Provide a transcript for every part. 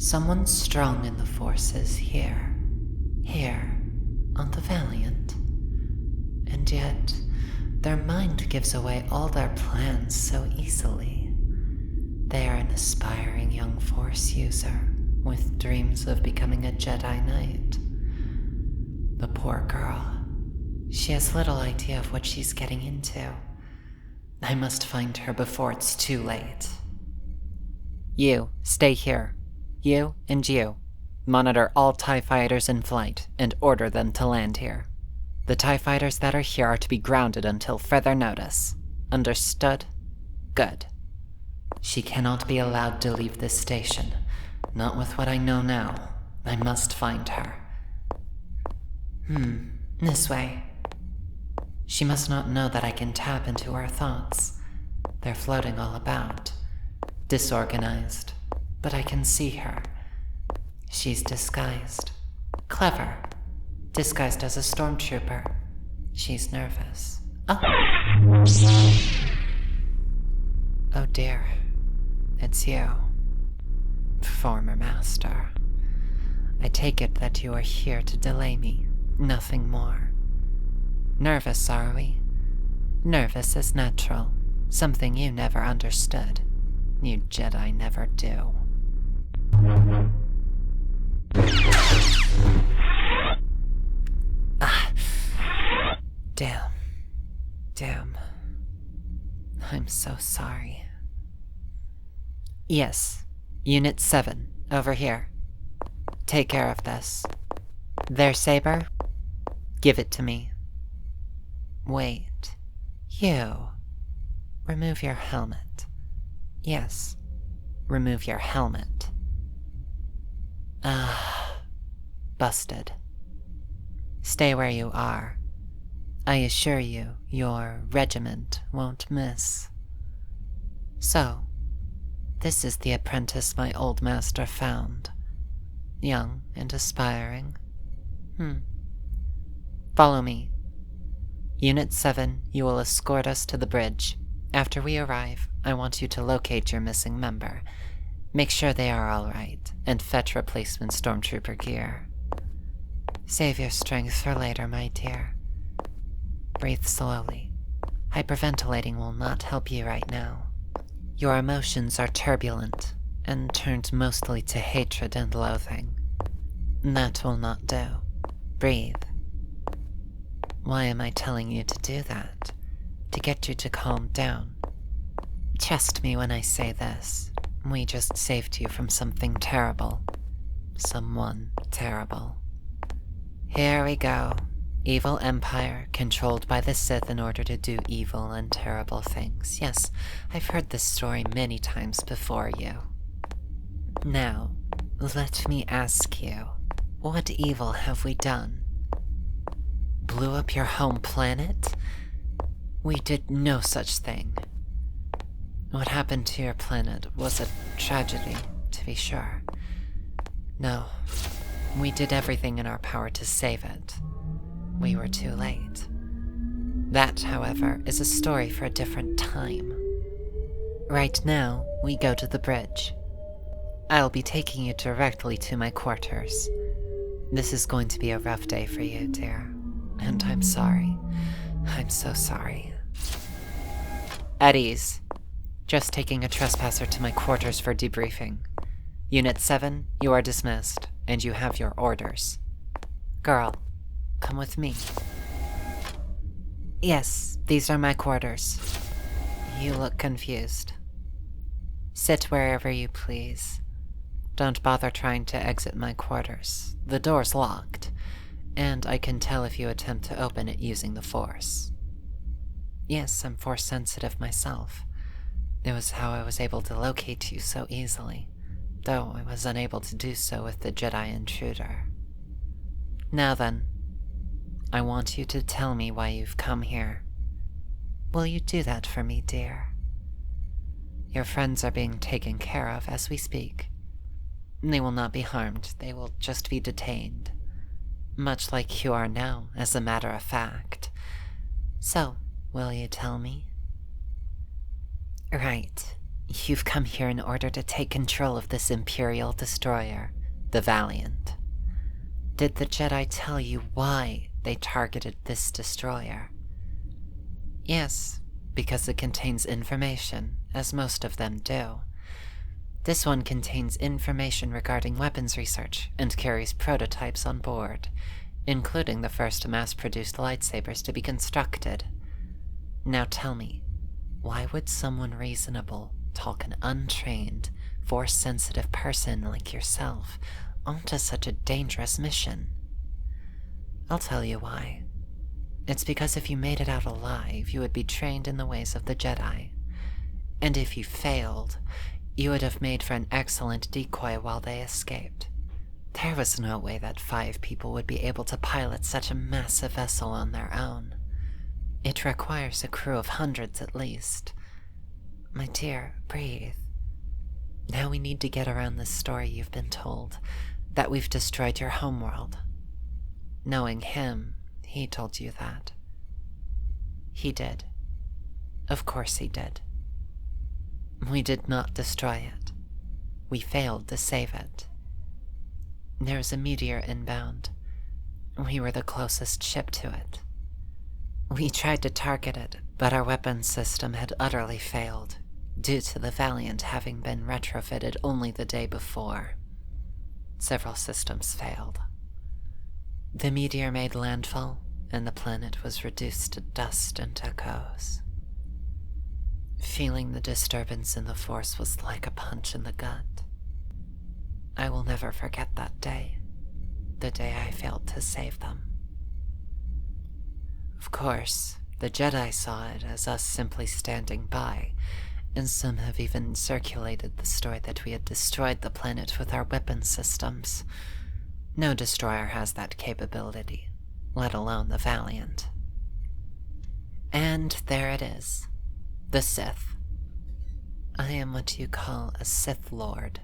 Someone strong in the Force is here. Here, on the Valiant. And yet, their mind gives away all their plans so easily. They are an aspiring young Force user, with dreams of becoming a Jedi Knight. The poor girl. She has little idea of what she's getting into. I must find her before it's too late. You, stay here. You and you. Monitor all TIE fighters in flight and order them to land here. The TIE fighters that are here are to be grounded until further notice. Understood? Good. She cannot be allowed to leave this station. Not with what I know now. I must find her. This way. She must not know that I can tap into her thoughts. They're floating all about. Disorganized. But I can see her. She's disguised. Clever. Disguised as a stormtrooper. She's nervous. Oh dear. It's you. Former Master. I take it that you are here to delay me. Nothing more. Nervous, are we? Nervous is natural. Something you never understood. You Jedi never do. Damn. I'm so sorry. Yes, Unit 7, over here. Take care of this. Their saber? Give it to me. Wait. You. Remove your helmet. Yes. Remove your helmet. Busted. Stay where you are. I assure you, your regiment won't miss. So, this is the apprentice my old master found. Young and aspiring. Follow me. Unit 7, you will escort us to the bridge. After we arrive, I want you to locate your missing member. Make sure they are all right, and fetch replacement stormtrooper gear. Save your strength for later, my dear. Breathe slowly. Hyperventilating will not help you right now. Your emotions are turbulent, and turned mostly to hatred and loathing. That will not do. Breathe. Why am I telling you to do that? To get you to calm down. Trust me when I say this. We just saved you from something terrible. Someone terrible. Here we go. Evil empire, controlled by the Sith in order to do evil and terrible things. Yes, I've heard this story many times before you. Now, let me ask you, what evil have we done? Blew up your home planet? We did no such thing. What happened to your planet was a tragedy, to be sure. No, we did everything in our power to save it. We were too late. That, however, is a story for a different time. Right now, we go to the bridge. I'll be taking you directly to my quarters. This is going to be a rough day for you, dear. And I'm sorry. I'm so sorry. At ease. Just taking a trespasser to my quarters for debriefing. Unit 7, you are dismissed, and you have your orders. Girl, come with me. Yes, these are my quarters. You look confused. Sit wherever you please. Don't bother trying to exit my quarters. The door's locked, and I can tell if you attempt to open it using the Force. Yes, I'm Force sensitive myself. It was how I was able to locate you so easily, though I was unable to do so with the Jedi intruder. Now then, I want you to tell me why you've come here. Will you do that for me, dear? Your friends are being taken care of as we speak. They will not be harmed, they will just be detained. Much like you are now, as a matter of fact. So, will you tell me? Right. You've come here in order to take control of this Imperial destroyer, the Valiant. Did the Jedi tell you why they targeted this destroyer? Yes, because it contains information, as most of them do. This one contains information regarding weapons research and carries prototypes on board, including the first mass-produced lightsabers to be constructed. Now tell me, why would someone reasonable talk an untrained, Force-sensitive person like yourself onto such a dangerous mission? I'll tell you why. It's because if you made it out alive, you would be trained in the ways of the Jedi. And if you failed, you would have made for an excellent decoy while they escaped. There was no way that 5 people would be able to pilot such a massive vessel on their own. It requires a crew of hundreds at least. My dear, breathe. Now we need to get around this story you've been told, that we've destroyed your homeworld. Knowing him, he told you that. He did. Of course he did. We did not destroy it. We failed to save it. There's a meteor inbound. We were the closest ship to it. We tried to target it, but our weapons system had utterly failed, due to the Valiant having been retrofitted only the day before. Several systems failed. The meteor made landfall, and the planet was reduced to dust and echoes. Feeling the disturbance in the Force was like a punch in the gut. I will never forget that day, the day I failed to save them. Of course, the Jedi saw it as us simply standing by, and some have even circulated the story that we had destroyed the planet with our weapon systems. No destroyer has that capability, let alone the Valiant. And there it is, the Sith. I am what you call a Sith Lord.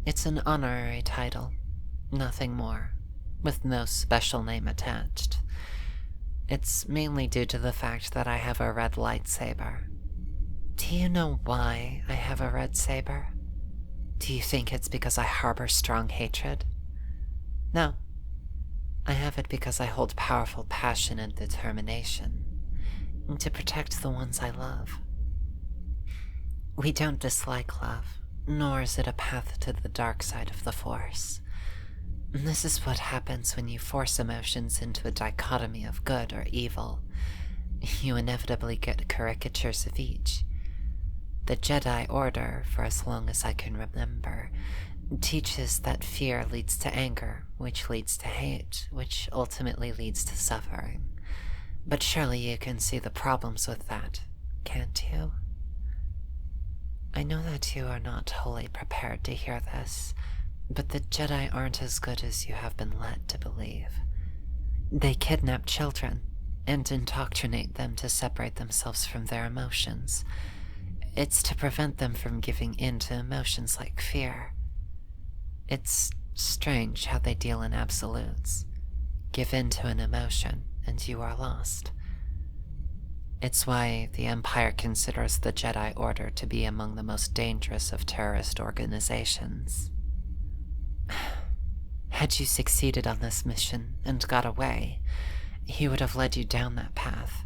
It's an honorary title, nothing more, with no special name attached. It's mainly due to the fact that I have a red lightsaber. Do you know why I have a red saber? Do you think it's because I harbor strong hatred? No. I have it because I hold powerful passion and determination, to protect the ones I love. We don't dislike love, nor is it a path to the dark side of the Force. This is what happens when you force emotions into a dichotomy of good or evil. You inevitably get caricatures of each. The Jedi Order, for as long as I can remember, teaches that fear leads to anger, which leads to hate, which ultimately leads to suffering. But surely you can see the problems with that, can't you? I know that you are not wholly prepared to hear this, but the Jedi aren't as good as you have been led to believe. They kidnap children and indoctrinate them to separate themselves from their emotions. It's to prevent them from giving in to emotions like fear. It's strange how they deal in absolutes. Give in to an emotion, and you are lost. It's why the Empire considers the Jedi Order to be among the most dangerous of terrorist organizations. Had you succeeded on this mission and got away, he would have led you down that path,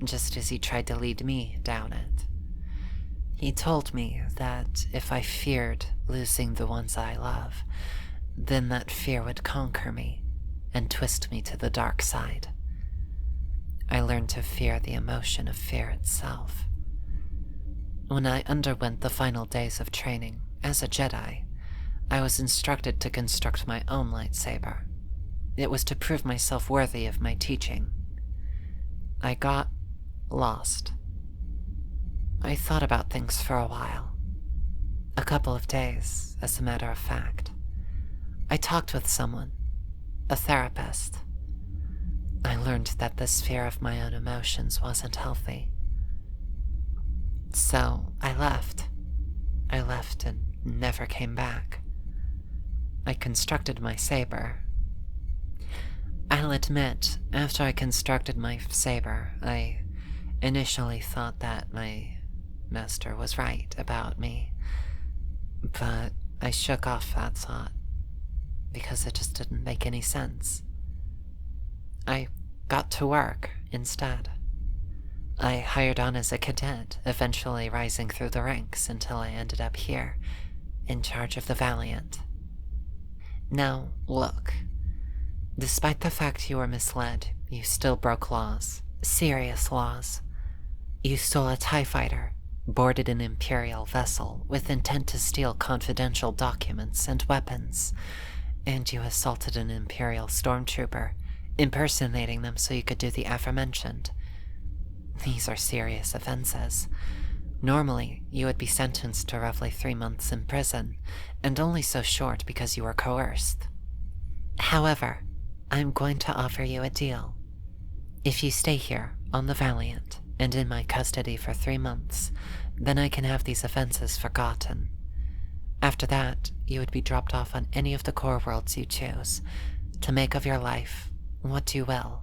just as he tried to lead me down it. He told me that if I feared losing the ones I love, then that fear would conquer me and twist me to the dark side. I learned to fear the emotion of fear itself. When I underwent the final days of training as a Jedi, I was instructed to construct my own lightsaber. It was to prove myself worthy of my teaching. I got lost. I thought about things for a while. A couple of days, as a matter of fact. I talked with someone, a therapist. I learned that this fear of my own emotions wasn't healthy. So I left. I left and never came back. I constructed my saber. I'll admit, after I constructed my saber, I initially thought that my Master was right about me. But I shook off that thought, because it just didn't make any sense. I got to work instead. I hired on as a cadet, eventually rising through the ranks until I ended up here, in charge of the Valiant. Now, look. Despite the fact you were misled, you still broke laws. Serious laws. You stole a TIE fighter, boarded an Imperial vessel with intent to steal confidential documents and weapons, and you assaulted an Imperial stormtrooper, impersonating them so you could do the aforementioned. These are serious offenses. Normally, you would be sentenced to roughly 3 months in prison, and only so short because you were coerced. However, I'm going to offer you a deal. If you stay here, on the Valiant, and in my custody for 3 months, then I can have these offenses forgotten. After that, you would be dropped off on any of the core worlds you choose, to make of your life what you will.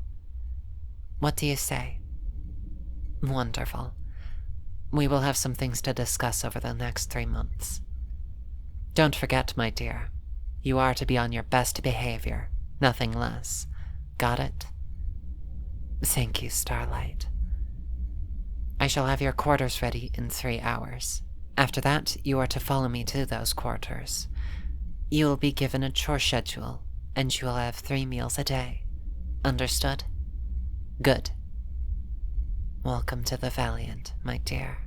What do you say? Wonderful. We will have some things to discuss over the next 3 months. Don't forget, my dear, you are to be on your best behavior, nothing less. Got it? Thank you, Starlight. I shall have your quarters ready in 3 hours. After that, you are to follow me to those quarters. You will be given a chore schedule, and you will have 3 meals a day. Understood? Good. Welcome to the Valiant, my dear.